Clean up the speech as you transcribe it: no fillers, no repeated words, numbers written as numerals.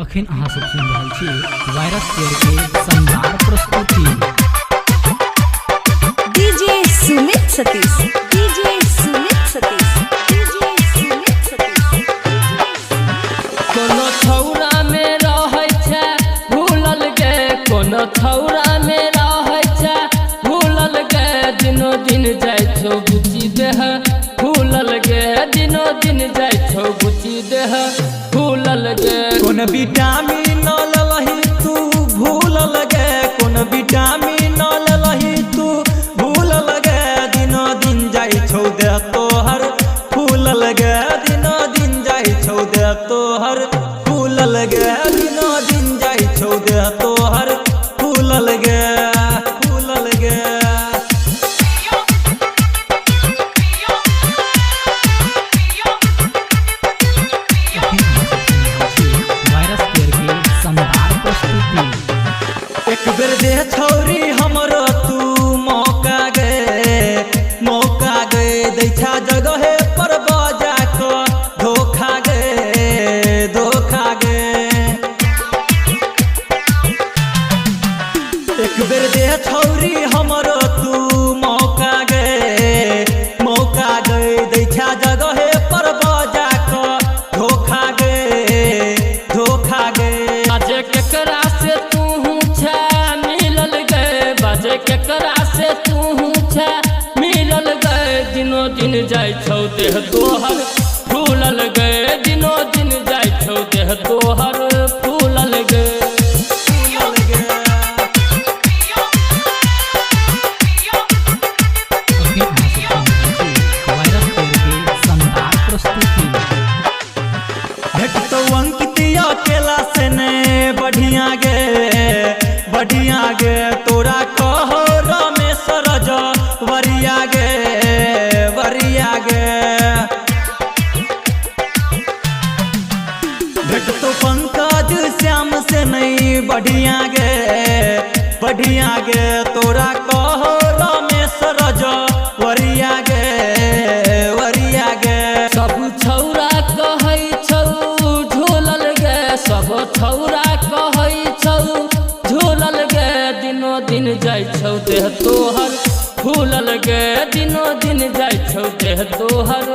अखन अहाँ सब सुन रहल छी वायरस केयर के शानदार प्रस्तुति। DJ Sumit Satish, DJ Sumit Satish, DJ Sumit Satish. कोनो छौरा में रहै छै भूलल गे, कोनो छौरा में रहै छै भूलल गे, दिनो दिन जाइ छौ बुची देह भूलल गे, दिनो दिन जाइ छौ बुची देह भूलल गे। कोन विटामिन ललही तू भूलल गे, कोन विटामिन ललही तू भूलल गे, दिनो दिन जाइ छौ दे तोहर फूलल गे, दिनो दिन जाइ छौ दे तोहर फूलल गे, दिनो दिन जाइ छौ दे तोहर फूलल गे, फूलल गे। वायरस केयर के शानदार प्रस्तुति। एक बेर दे छौरी हमरो तू मौका गे, मौका गे दै छा जगहे पर बजा को धोखा गे, धोखा गे। एक बेर दे छौरी हमरो तू मौका गे, मौका गे दै छा जगहे पर बजा को धोखा गे, धोखा गे। बाजे केकरा से तू छै मिलल गए, बाजे केकरा से तू छै मिलल गए, दिनो दिन जाइ छौ देह तोहर फूलल गए, दिनो दिन जाइ छौ देह तोहर फूलल गए। फूलल गे। वायरस केयर के शानदार प्रस्तुति। भेटतो अंकितिया केला से ने बढ़िया गे, बढ़िया गे तोरा कहो रमेश रज वरिया गे, वरिया गे। भेटतो पंकज श्याम से नहीं बढ़िया गे, बढ़िया गे तोरा कहो रमेश रज वरिया गे, वरिया गे। सब छौरा कहै छौ झूलल गे, सब छौरा कहै छौ झूलल गे, दिनो दिन जाइ छौ देह तोहर फूलल गे, दिनो दिन जाइ छौ देह तोहर